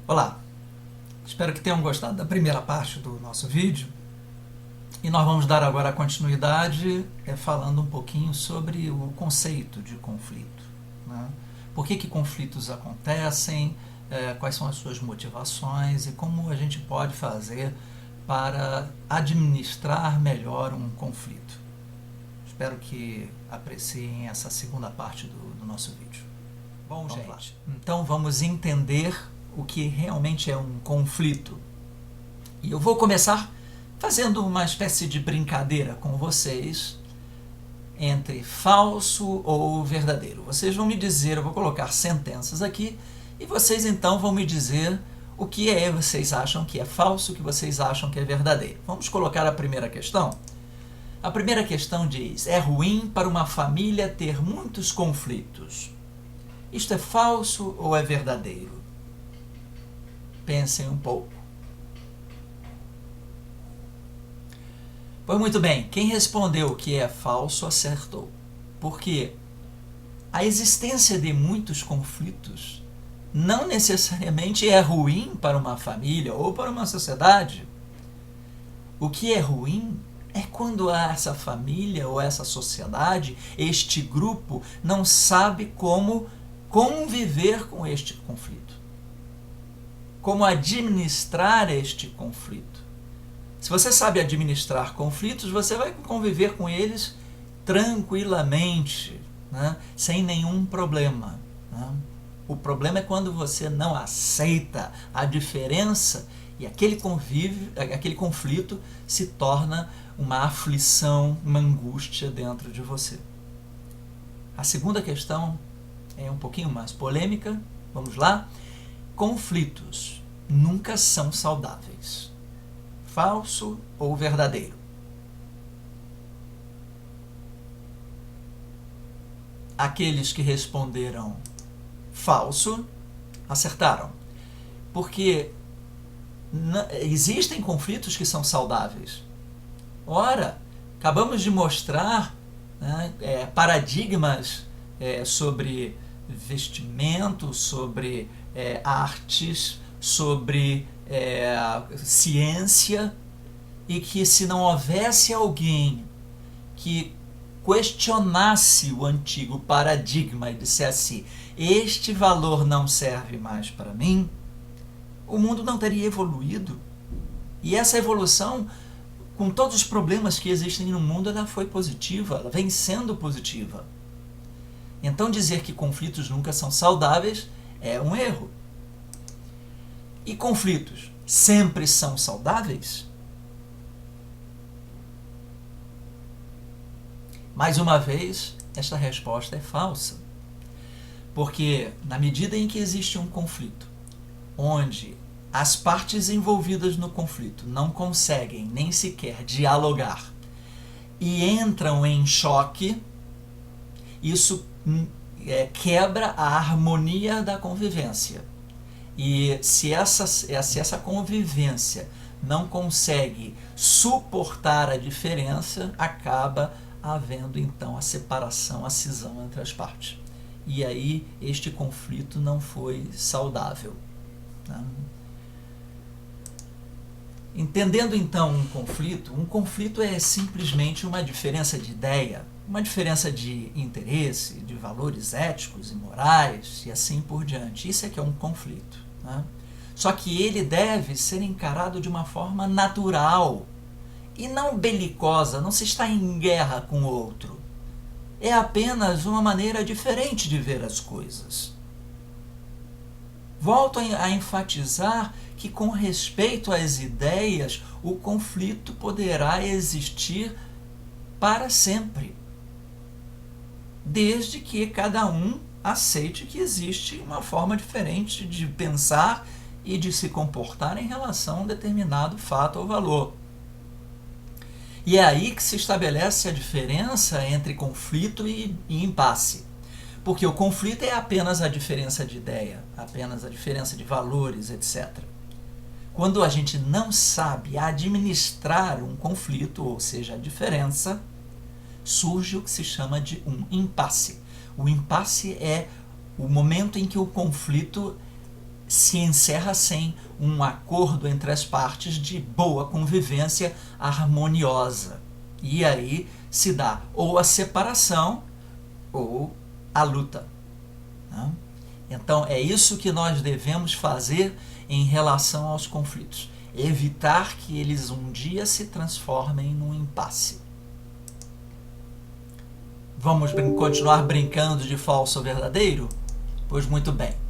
Olá, espero que tenham gostado da primeira parte do nosso vídeo e nós vamos dar agora continuidade falando um pouquinho sobre o conceito de conflito, né? Por que conflitos acontecem, quais são as suas motivações e como a gente pode fazer para administrar melhor um conflito. Espero que apreciem essa segunda parte do nosso vídeo. Bom, gente, então vamos entender o que realmente é um conflito. E eu vou começar fazendo uma espécie de brincadeira com vocês entre falso ou verdadeiro. Vocês vão me dizer, eu vou colocar sentenças aqui, e vocês então vão me dizer o que vocês acham que é falso, o que vocês acham que é verdadeiro. Vamos colocar a primeira questão? A primeira questão diz: é ruim para uma família ter muitos conflitos. Isto é falso ou é verdadeiro? Pensem um pouco. Pois muito bem, quem respondeu que é falso acertou. Porque a existência de muitos conflitos não necessariamente é ruim para uma família ou para uma sociedade. O que é ruim é quando essa família ou essa sociedade, este grupo, não sabe como conviver com este conflito. Como administrar este conflito. Se você sabe administrar conflitos, você vai conviver com eles tranquilamente, né? Sem nenhum problema, né? O problema é quando você não aceita a diferença e aquele conflito se torna uma aflição, uma angústia dentro de você. A segunda questão é um pouquinho mais polêmica. Vamos lá? Conflitos nunca são saudáveis. Falso ou verdadeiro? Aqueles que responderam falso acertaram. Porque existem conflitos que são saudáveis. Ora, acabamos de mostrar, né, paradigmas sobre vestimento, sobre artes, sobre ciência, e que se não houvesse alguém que questionasse o antigo paradigma e dissesse: este valor não serve mais para mim, o mundo não teria evoluído. E essa evolução, com todos os problemas que existem no mundo, ela foi positiva, ela vem sendo positiva. Então dizer que conflitos nunca são saudáveis é um erro. E conflitos sempre são saudáveis? Mais uma vez, esta resposta é falsa. Porque na medida em que existe um conflito, onde as partes envolvidas no conflito não conseguem nem sequer dialogar e entram em choque, isso quebra a harmonia da convivência. E se essa convivência não consegue suportar a diferença, acaba havendo então a separação, a cisão entre as partes. E aí este conflito não foi saudável. Entendendo então um conflito é simplesmente uma diferença de ideia, uma diferença de interesse, de valores éticos e morais e assim por diante. Isso é que é um conflito, né? Só que ele deve ser encarado de uma forma natural e não belicosa, não se está em guerra com o outro. É apenas uma maneira diferente de ver as coisas. Volto a enfatizar que, com respeito às ideias, o conflito poderá existir para sempre, desde que cada um aceite que existe uma forma diferente de pensar e de se comportar em relação a um determinado fato ou valor. E é aí que se estabelece a diferença entre conflito e impasse. Porque o conflito é apenas a diferença de ideia, apenas a diferença de valores, etc. Quando a gente não sabe administrar um conflito, ou seja, a diferença, surge o que se chama de um impasse. O impasse é o momento em que o conflito se encerra sem um acordo entre as partes de boa convivência harmoniosa. E aí se dá ou a separação ou a luta. Né? Então é isso que nós devemos fazer em relação aos conflitos. Evitar que eles um dia se transformem num impasse. Vamos continuar brincando de falso ou verdadeiro? Pois muito bem.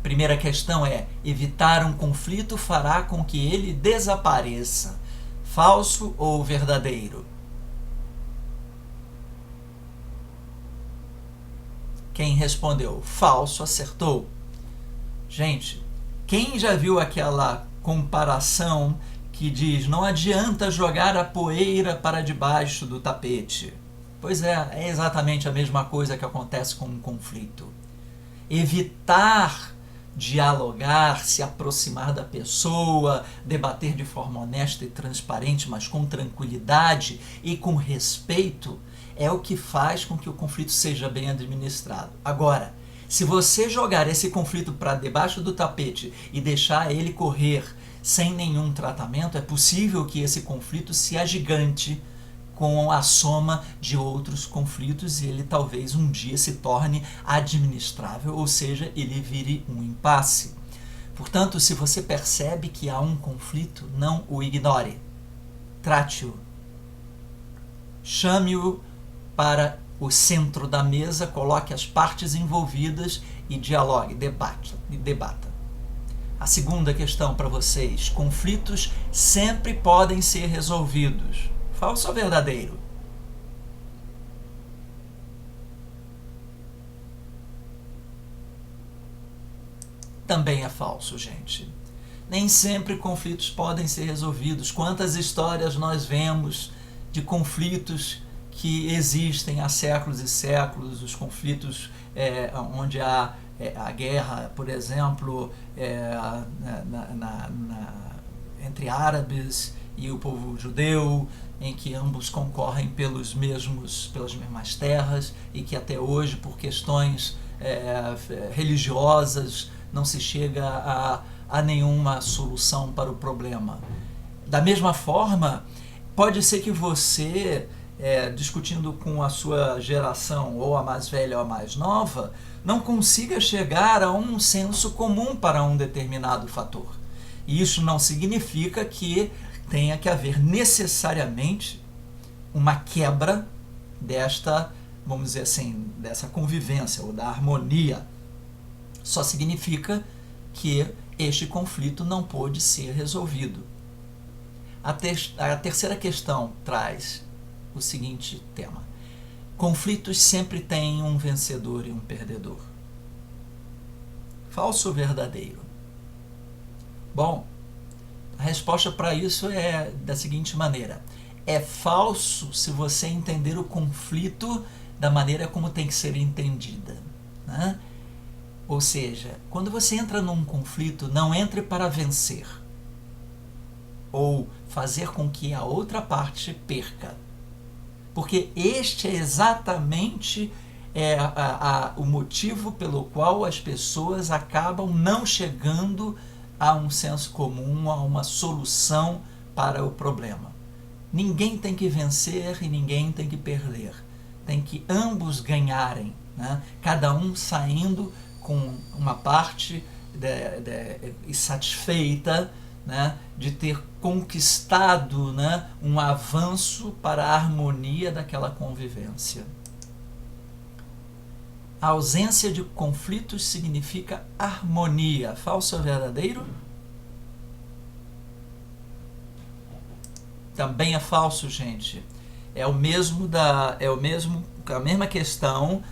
Primeira questão é: evitar um conflito fará com que ele desapareça. Falso ou verdadeiro? Quem respondeu falso acertou. Gente, quem já viu aquela comparação que diz: não adianta jogar a poeira para debaixo do tapete? Pois é exatamente a mesma coisa que acontece com um conflito. Evitar dialogar, se aproximar da pessoa, debater de forma honesta e transparente, mas com tranquilidade e com respeito, é o que faz com que o conflito seja bem administrado. Agora, se você jogar esse conflito para debaixo do tapete e deixar ele correr sem nenhum tratamento, é possível que esse conflito se agigante com a soma de outros conflitos e ele talvez um dia se torne administrável, ou seja, ele vire um impasse. Portanto, se você percebe que há um conflito, não o ignore. Trate-o. Chame-o para o centro da mesa, coloque as partes envolvidas e dialogue, debata. A segunda questão para vocês: conflitos sempre podem ser resolvidos. Falso ou verdadeiro? Também é falso, gente. Nem sempre conflitos podem ser resolvidos. Quantas histórias nós vemos de conflitos que existem há séculos e séculos, os conflitos onde há a guerra, por exemplo, entre árabes e o povo judeu, em que ambos concorrem pelas mesmas terras e que até hoje, por questões religiosas, não se chega a nenhuma solução para o problema. Da mesma forma, pode ser que você, discutindo com a sua geração, ou a mais velha ou a mais nova, não consiga chegar a um senso comum para um determinado fator. E isso não significa que tenha que haver necessariamente uma quebra desta, vamos dizer assim, dessa convivência ou da harmonia. Só significa que este conflito não pôde ser resolvido. A terceira questão traz o seguinte tema: conflitos sempre têm um vencedor e um perdedor. Falso ou verdadeiro? Bom, a resposta para isso é da seguinte maneira: é falso se você entender o conflito da maneira como tem que ser entendida, né? Ou seja, quando você entra num conflito, não entre para vencer ou fazer com que a outra parte perca, porque este é exatamente o motivo pelo qual as pessoas acabam não chegando a um senso comum, a uma solução para o problema. Ninguém tem que vencer e ninguém tem que perder. Tem que ambos ganharem, né? Cada um saindo com uma parte satisfeita, né, de ter conquistado, né, um avanço para a harmonia daquela convivência. A ausência de conflitos significa harmonia. Falso ou verdadeiro? Também é falso, gente. É a mesma questão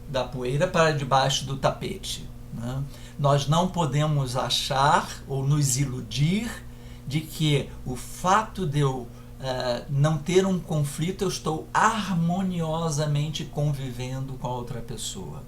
da poeira para debaixo do tapete, né? Nós não podemos achar ou nos iludir de que o fato de eu não ter um conflito, eu estou harmoniosamente convivendo com a outra pessoa.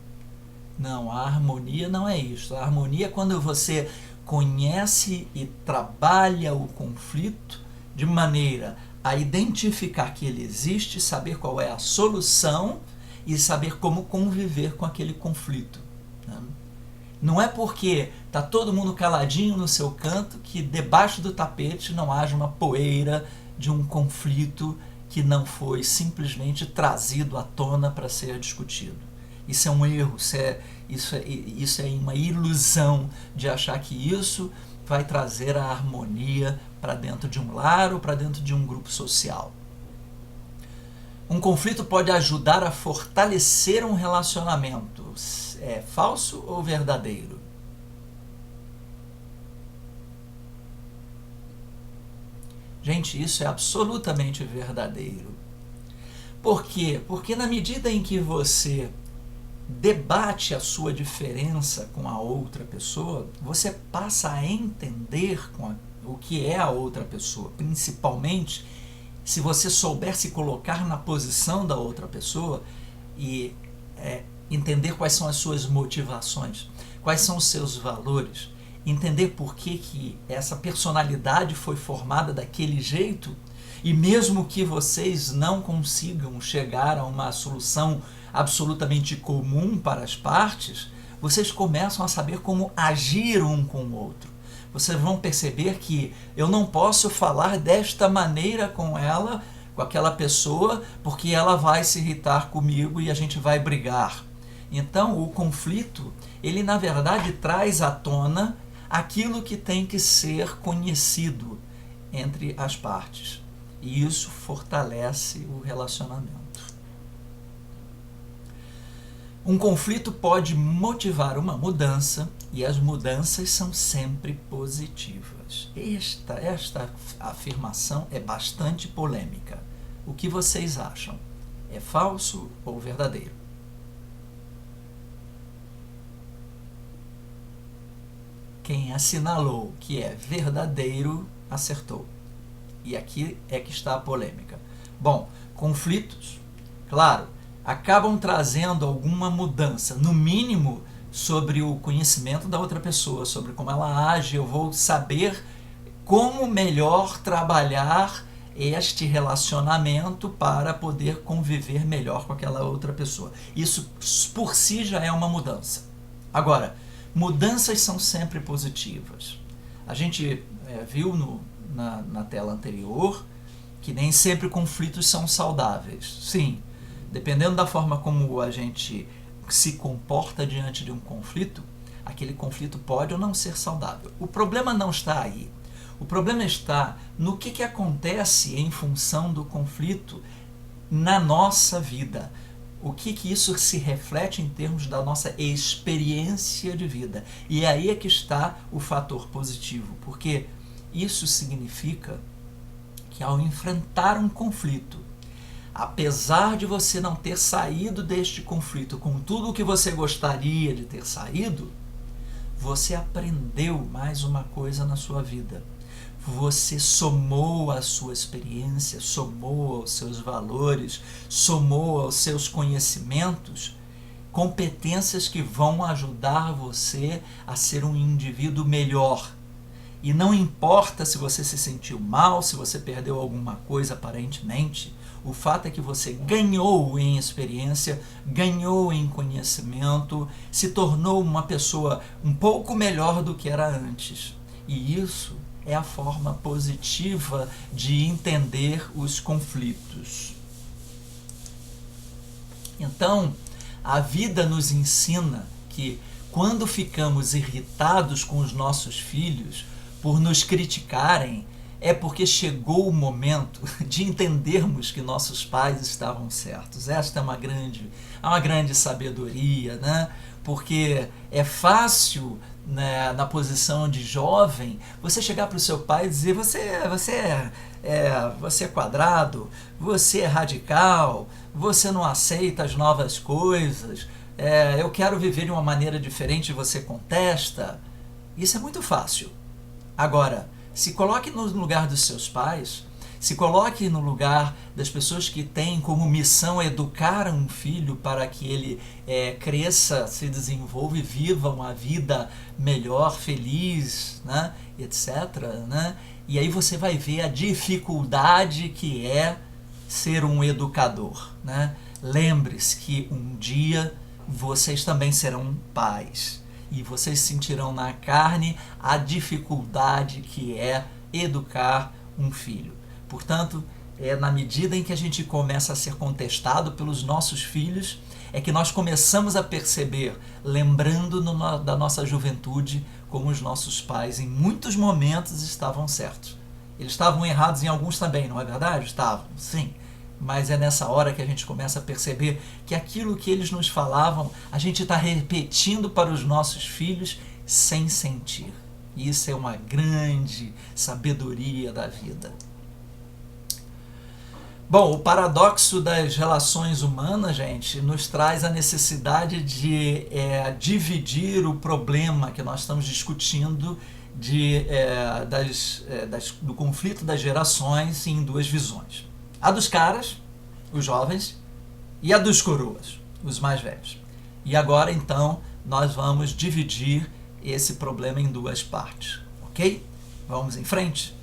Não, a harmonia não é isso. A harmonia é quando você conhece e trabalha o conflito de maneira a identificar que ele existe, saber qual é a solução e saber como conviver com aquele conflito, né? Não é porque Tá todo mundo caladinho no seu canto, que debaixo do tapete não haja uma poeira de um conflito que não foi simplesmente trazido à tona para ser discutido. Isso é um erro, isso é uma ilusão de achar que isso vai trazer a harmonia para dentro de um lar ou para dentro de um grupo social. Um conflito pode ajudar a fortalecer um relacionamento. É falso ou verdadeiro? Gente, isso é absolutamente verdadeiro. Por quê? Porque na medida em que você debate a sua diferença com a outra pessoa, você passa a entender o que é a outra pessoa, principalmente se você souber se colocar na posição da outra pessoa e entender quais são as suas motivações, quais são os seus valores, entender por que essa personalidade foi formada daquele jeito, e mesmo que vocês não consigam chegar a uma solução absolutamente comum para as partes, vocês começam a saber como agir um com o outro. Vocês vão perceber que eu não posso falar desta maneira com ela, com aquela pessoa, porque ela vai se irritar comigo e a gente vai brigar. Então, o conflito, ele na verdade traz à tona aquilo que tem que ser conhecido entre as partes. E isso fortalece o relacionamento. Um conflito pode motivar uma mudança e as mudanças são sempre positivas. Esta afirmação é bastante polêmica. O que vocês acham? É falso ou verdadeiro? Quem assinalou que é verdadeiro, acertou. E aqui é que está a polêmica. Bom, conflitos, claro, acabam trazendo alguma mudança, no mínimo sobre o conhecimento da outra pessoa, sobre como ela age. Eu vou saber como melhor trabalhar este relacionamento para poder conviver melhor com aquela outra pessoa. Isso por si já é uma mudança. Agora, mudanças são sempre positivas. A gente viu na tela anterior que nem sempre conflitos são saudáveis. Sim, dependendo da forma como a gente se comporta diante de um conflito, aquele conflito pode ou não ser saudável. O problema não está aí. O problema está no que acontece em função do conflito na nossa vida. O que isso se reflete em termos da nossa experiência de vida. E aí é que está o fator positivo, porque isso significa que ao enfrentar um conflito, apesar de você não ter saído deste conflito com tudo o que você gostaria de ter saído, você aprendeu mais uma coisa na sua vida. Você somou a sua experiência, somou aos seus valores, somou aos seus conhecimentos, competências que vão ajudar você a ser um indivíduo melhor. E não importa se você se sentiu mal, se você perdeu alguma coisa aparentemente, o fato é que você ganhou em experiência, ganhou em conhecimento, se tornou uma pessoa um pouco melhor do que era antes. E isso é a forma positiva de entender os conflitos. Então, a vida nos ensina que quando ficamos irritados com os nossos filhos por nos criticarem, é porque chegou o momento de entendermos que nossos pais estavam certos. Esta é uma grande sabedoria, né? Porque é fácil, né, na posição de jovem, você chegar para o seu pai e dizer: você é quadrado, você é radical, você não aceita as novas coisas, eu quero viver de uma maneira diferente e você contesta. Isso é muito fácil. Agora, se coloque no lugar dos seus pais, se coloque no lugar das pessoas que têm como missão educar um filho para que ele cresça, se desenvolva e viva uma vida melhor, feliz, né, etc. Né? E aí você vai ver a dificuldade que é ser um educador. Né? Lembre-se que um dia vocês também serão pais. e vocês sentirão na carne a dificuldade que é educar um filho. Portanto, na medida em que a gente começa a ser contestado pelos nossos filhos, é que nós começamos a perceber, lembrando da nossa juventude, como os nossos pais em muitos momentos estavam certos. Eles estavam errados em alguns também, não é verdade? Estavam, sim. Mas é nessa hora que a gente começa a perceber que aquilo que eles nos falavam, a gente está repetindo para os nossos filhos sem sentir. E isso é uma grande sabedoria da vida. Bom, o paradoxo das relações humanas, gente, nos traz a necessidade de dividir o problema que nós estamos discutindo do conflito das gerações em duas visões. A dos caras, os jovens, e a dos coroas, os mais velhos. E agora, então, nós vamos dividir esse problema em duas partes, ok? Vamos em frente?